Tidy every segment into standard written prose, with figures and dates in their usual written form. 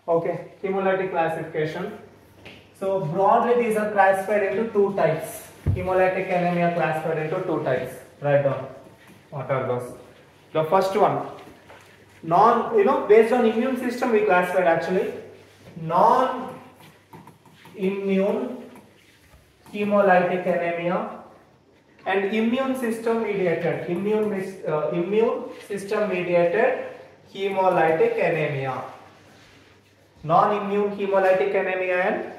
Okay, hemolytic classification. So broadly these are classified into two types. Hemolytic anemia classified into two types. Write down. What are those? The first one, based on immune system we classified actually. Non-immune hemolytic anemia and immune system mediated hemolytic anemia. Non-immune hemolytic anemia and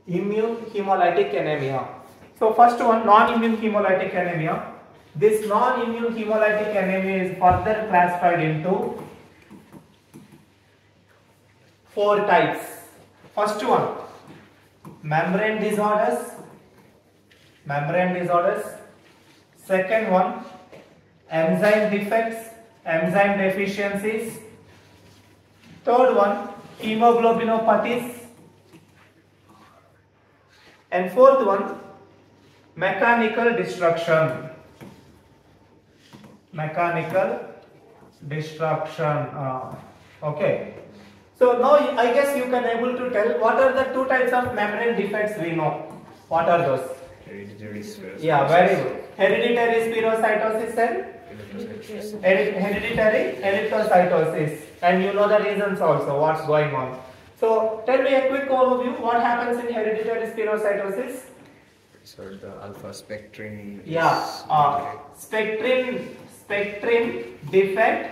immune hemolytic anemia. So first one, non-immune hemolytic anemia. This non-immune hemolytic anemia is further classified into four types. First one, membrane disorders. Second one, enzyme defects, enzyme deficiencies. Third one, hemoglobinopathies. And fourth one, mechanical destruction. Okay. So now I guess you can able to tell what are the two types of membrane defects we know. What are those? Hereditary spherocytosis. Yeah, very good. Hereditary spherocytosis and hereditary erythrocytosis. And you know the reasons also, what's going on. So tell me a quick overview. What happens in hereditary spherocytosis? So the alpha spectrin. Spectrin defect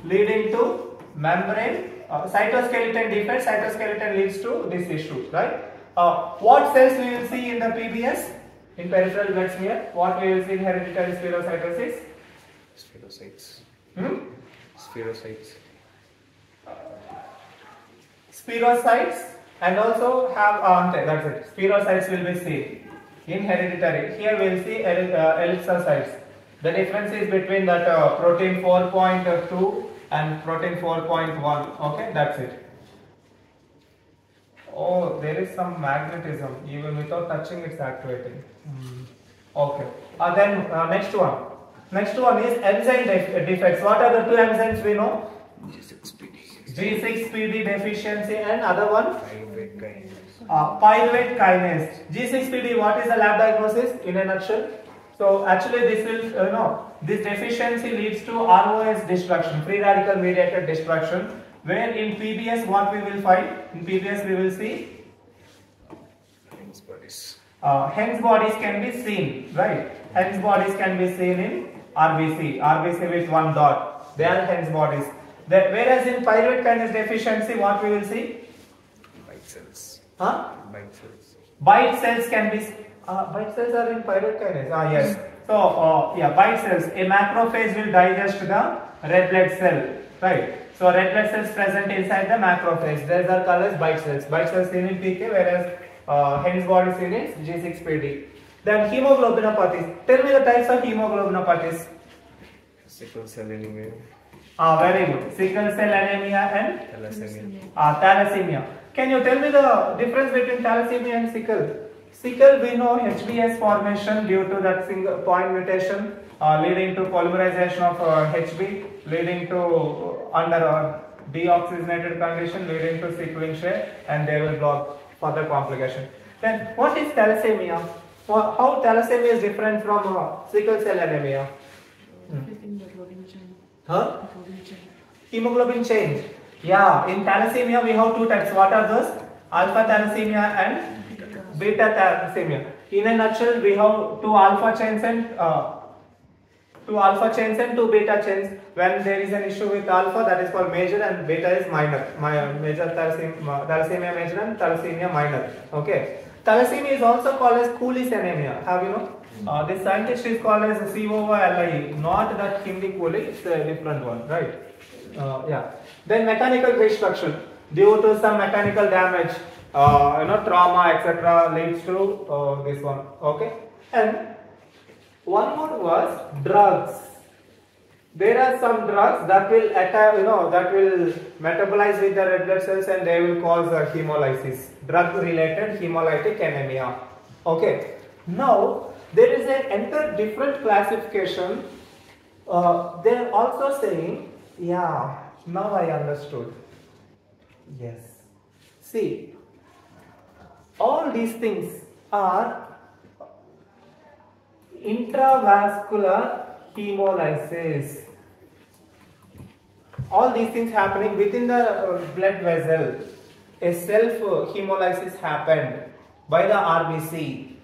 leading to membrane cytoskeleton defect. Cytoskeleton leads to this issue, right? What cells we will see in the PBS? In peripheral blood smear, what we will see in hereditary spherocytosis? Spherocytes and also have that's it. Spherocytes will be seen in hereditary. Here we will see ellipsocytes. The difference is between that protein 4.2 and protein 4.1. Okay, that's it. Oh, there is some magnetism. Even without touching, it's activating. Okay. Then next one. Next one is enzyme defects. What are the two enzymes we know? G6PD deficiency and other one? Pyruvate kinase. G6PD, what is the lab diagnosis in a nutshell? So actually this will, this deficiency leads to ROS destruction, free radical mediated destruction. Where in PBS what we will find? In PBS we will see Hens bodies. Hens bodies can be seen, right? Hens bodies can be seen in RBC with one dot. They are hens bodies. Whereas in pyruvate kinase deficiency, what we will see? Bite cells. Bite cells can be. Bite cells are in pyruvate kinase. Yes. So bite cells. A macrophage will digest the red blood cell, right? So red blood cells present inside the macrophage. These are called as bite cells. Bite cells seen in PK, whereas hens body seen in G6PD. Then hemoglobinopathies. Tell me the types of hemoglobinopathies. Sickle cell anemia. Very good. Sickle cell anemia and Thalassemia. Can you tell me the difference between thalassemia and sickle? Sickle, we know HBS formation due to that single point mutation leading to polymerization of HB, leading to under deoxygenated condition, leading to sickling share, and they will block further complication. Then what is thalassemia? How thalassemia is different from sickle cell anemia? Hemoglobin change. Yeah, in thalassemia we have two types. What are those? Alpha thalassemia and beta thalassemia. In a nutshell, we have two alpha chains and two beta chains. When there is an issue with alpha, that is called major, and beta is minor. Major thalassemia major and thalassemia minor. Okay. Thalassemia is also called as Cooley's anemia. Have you know? This scientist is called as COOLI, not that Hindi Cooley, it's a different one, right? Then mechanical destruction due to some mechanical damage, trauma, etc. leads to this one. Okay, and one more was drugs. There are some drugs that will attack, that will metabolize with the red blood cells and they will cause hemolysis. Drug-related hemolytic anemia. Okay. Now there is an entire different classification. They are also saying, yeah. Now I understood. Yes. See, all these things are intravascular hemolysis. All these things happening within the blood vessel. A self hemolysis happened by the RBC,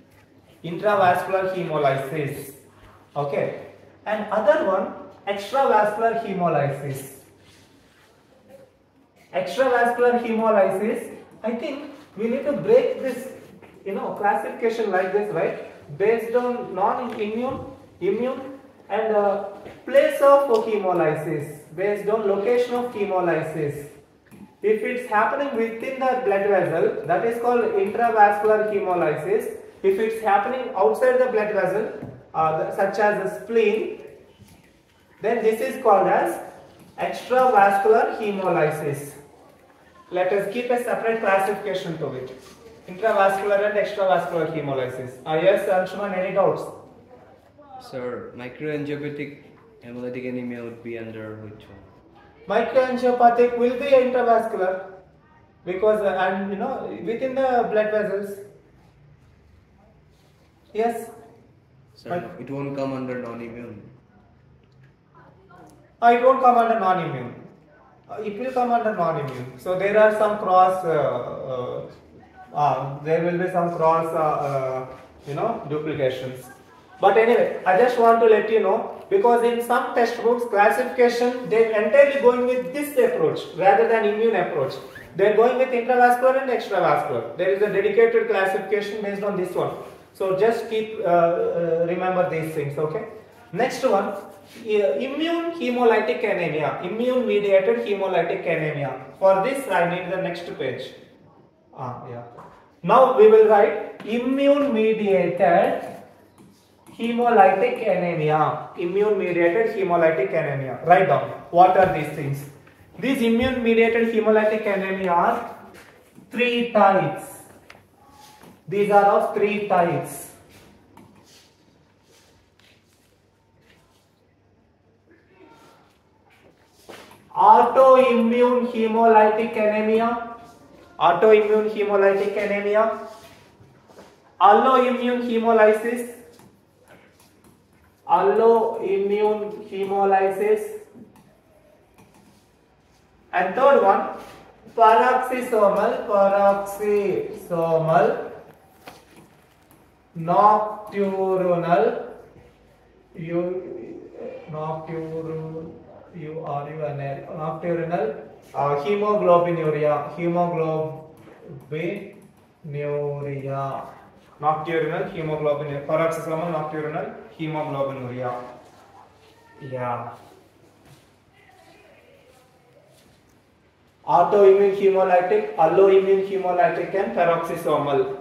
intravascular hemolysis. Okay, and other one, extravascular hemolysis. Extravascular hemolysis, I think we need to break this, classification like this, right? Based on non-immune, immune, and place of hemolysis, based on location of hemolysis. If it's happening within the blood vessel, that is called intravascular hemolysis. If it's happening outside the blood vessel, such as the spleen, then this is called as extravascular hemolysis. Let us keep a separate classification to it. Intravascular and extravascular hemolysis. Yes, Anshuman, any doubts? Sir, microangiopathic hemolytic anemia would be under which one? Microangiopathic will be intravascular because within the blood vessels. Yes. Sir, it won't come under non-immune. It won't come under non-immune. It will come under non-immune. So there are some cross. There will be some cross. Duplications. But anyway, I just want to let you know, because in some textbooks classification they entirely going with this approach rather than immune approach. They are going with intravascular and extravascular. There is a dedicated classification based on this one. So just keep remember these things. Okay. Next one, immune hemolytic anemia, immune mediated hemolytic anemia. For this I need the next page. Now we will write immune mediated hemolytic anemia. Immune mediated hemolytic anemia. Write down what are these things. These immune mediated hemolytic anemia are 3 types. These are of 3 types. Autoimmune hemolytic anemia, autoimmune hemolytic anemia, alloimmune hemolysis, alloimmune hemolysis, and third one, paroxysomal nocturnal hemoglobinuria, paroxysmal nocturnal hemoglobinuria. Yeah. Autoimmune hemolytic, alloimmune hemolytic, and paroxysomal.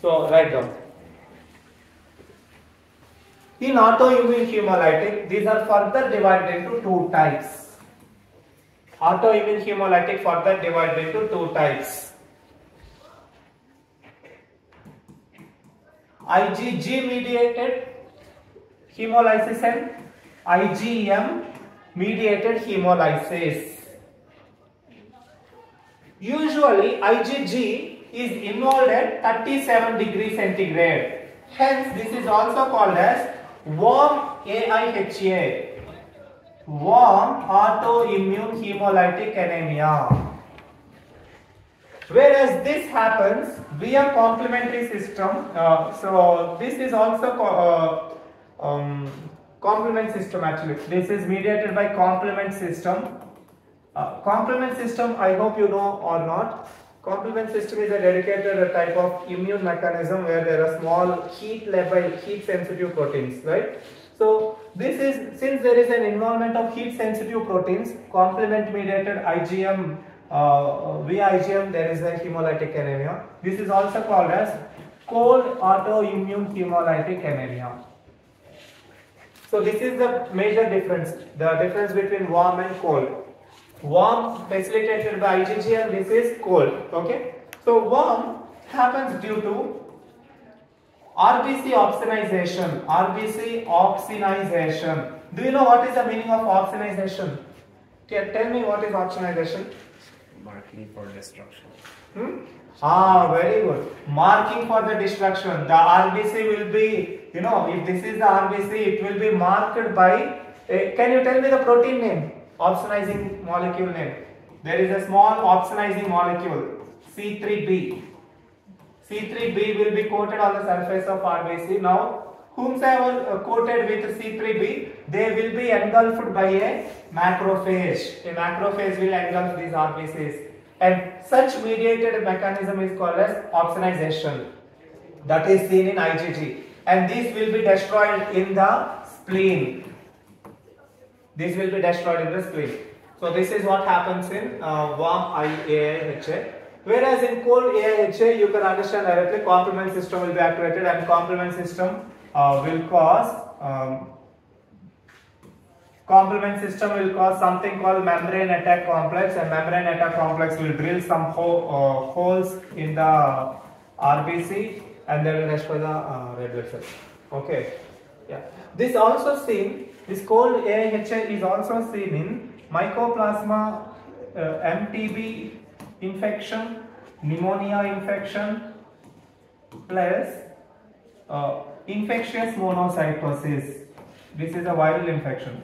So write down. In autoimmune hemolytic, these are further divided into 2 types. Autoimmune hemolytic further divided into 2 types. IgG mediated hemolysis and IgM mediated hemolysis. Usually IgG is involved at 37 degrees centigrade. Hence this is also called as warm AIHA, warm autoimmune hemolytic anemia. Whereas this happens via complementary system. So this is also complement system actually. This is mediated by complement system. Complement system, I hope you know or not. Complement system is a dedicated type of immune mechanism where there are small heat sensitive proteins, right? So this is, since there is an involvement of heat sensitive proteins, complement mediated IgM, via IgM there is a hemolytic anemia. This is also called as cold autoimmune hemolytic anemia. So this is the major difference, the difference between warm and cold. Warm facilitated by IgG and this is cold. Okay. So warm happens due to RBC opsonization. RBC opsonization. Do you know what is the meaning of opsonization? Tell me what is opsonization. marking for destruction. Very good. Marking for the destruction. The RBC will be, if this is the RBC, it will be marked by, can you tell me the protein name? Opsonizing molecule name. There is a small opsonizing molecule, C3b. C3b will be coated on the surface of RBC. Now, whomsoever coated with C3b, they will be engulfed by a macrophage. A macrophage will engulf these RBCs. And such mediated mechanism is called as opsonization. That is seen in IgG. And this will be destroyed in the spleen. This will be destroyed in the spleen. So this is what happens in warm AIHA. Whereas in cold AIHA, you can understand directly complement system will be activated, and complement system will cause something called membrane attack complex, and membrane attack complex will drill some holes in the RBC, and they will destroy the red blood cells. Okay, yeah. This cold AIHA is also seen in mycoplasma, MTB infection, pneumonia infection, plus infectious monocytosis. This is a viral infection.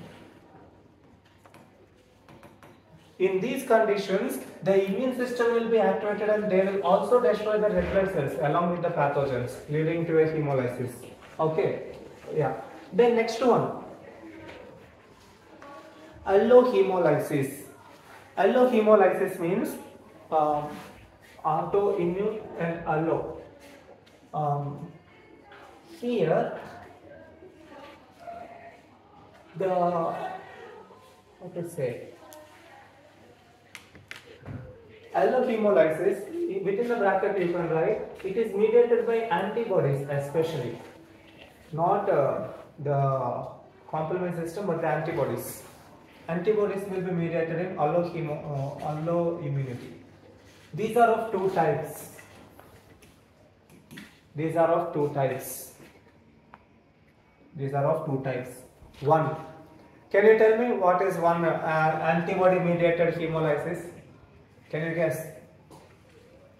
In these conditions, the immune system will be activated, and they will also destroy the red blood cells along with the pathogens, leading to a hemolysis. Okay, yeah. Then next one, allohemolysis. Allohemolysis means autoimmune and allo. Here, allohemolysis, within the bracket you can write, it is mediated by antibodies especially, not the complement system, but the antibodies. Antibodies will be mediated in alloimmunity. These are of two types. One, can you tell me what is one antibody mediated hemolysis? Can you guess?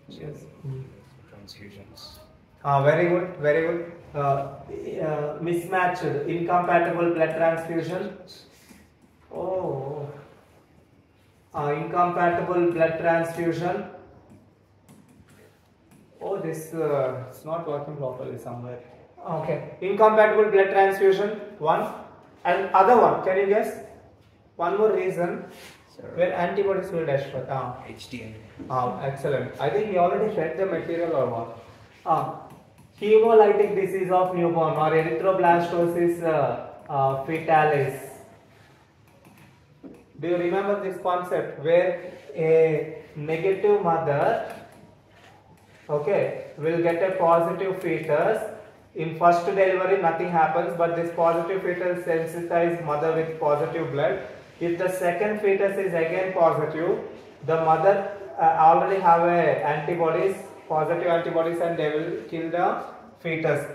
Yes. Transfusions. Very good. Mismatched, incompatible blood transfusion. Incompatible blood transfusion. This it's not working properly somewhere. Okay, incompatible blood transfusion, one. And other one, can you guess? One more reason where antibodies will destroy. HDN. Excellent. I think he already read the material or what? Hemolytic disease of newborn, or erythroblastosis fetalis. Do you remember this concept where a negative mother, will get a positive fetus? In first delivery nothing happens, but this positive fetus sensitizes mother with positive blood. If the second fetus is again positive, the mother already have positive antibodies, and they will kill the fetus.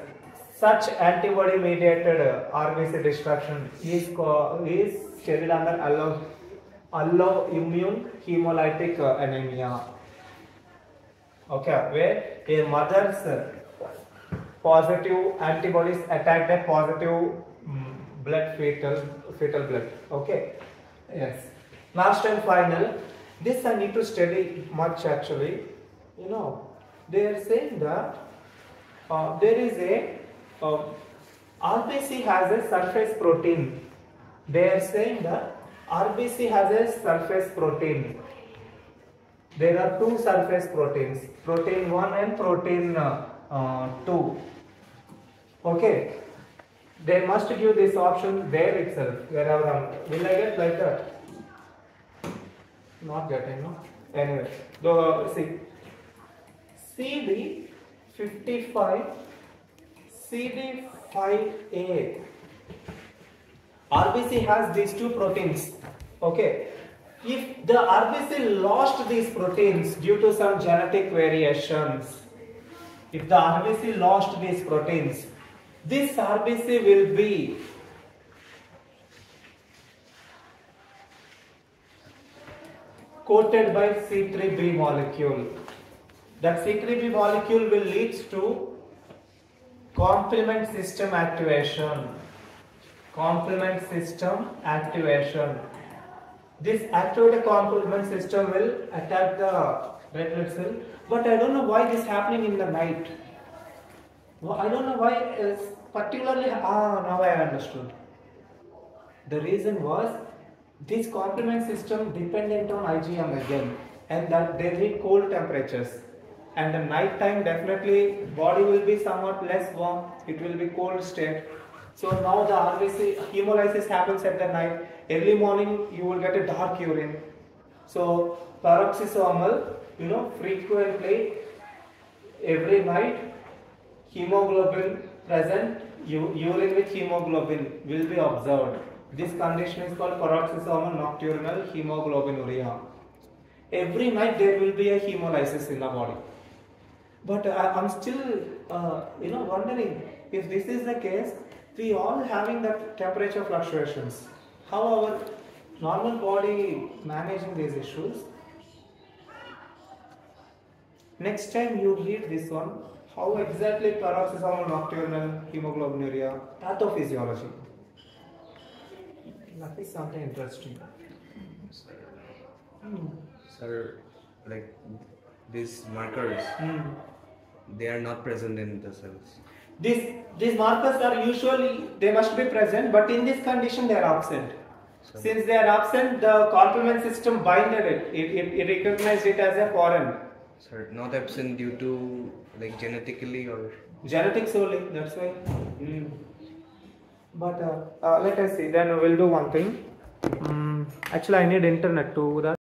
Such antibody mediated RBC destruction is scheduled under alloimmune hemolytic anemia. Where a mother's positive antibodies attack the positive fetal blood. Okay, yes. Last and final, this I need to study much actually. They are saying that there is a RBC has a surface protein. They are saying that RBC has a surface protein. There are two surface proteins, protein 1 and protein 2. Okay, they must give this option there itself, wherever. Will I get like that? Not getting, no? Anyway, see, CD55A. RBC has these two proteins. Okay, if the RBC lost these proteins due to some genetic variations, if the RBC lost these proteins, this RBC will be coated by C3b molecule. That C3b molecule will lead to complement system activation. Complement system activation. This activated complement system will attack the red blood cell, but I don't know why this is happening in the night. Well, I don't know why it's particularly. Now I understood. The reason was this complement system dependent on IgM again, and that they need cold temperatures. And the night time definitely body will be somewhat less warm. It will be cold state. So now the RBC hemolysis happens at the night. Early morning you will get a dark urine. So paroxysmal, frequently every night hemoglobin present, urine with hemoglobin will be observed. This condition is called paroxysmal nocturnal hemoglobinuria. Every night there will be a hemolysis in the body. But I'm still, wondering if this is the case. We all having that temperature fluctuations. How our normal body managing these issues? Next time you read this one, how exactly paroxysmal nocturnal hemoglobinuria, pathophysiology. That is something interesting. Sir, like these markers, they are not present in the cells. These markers are usually, they must be present, but in this condition they are absent. So, since they are absent, the complement system binded it. It recognized it as a foreign. Sir, not absent due to like genetically or? Genetics only, that's why. But let us see, then we'll do one thing. Actually I need internet to that.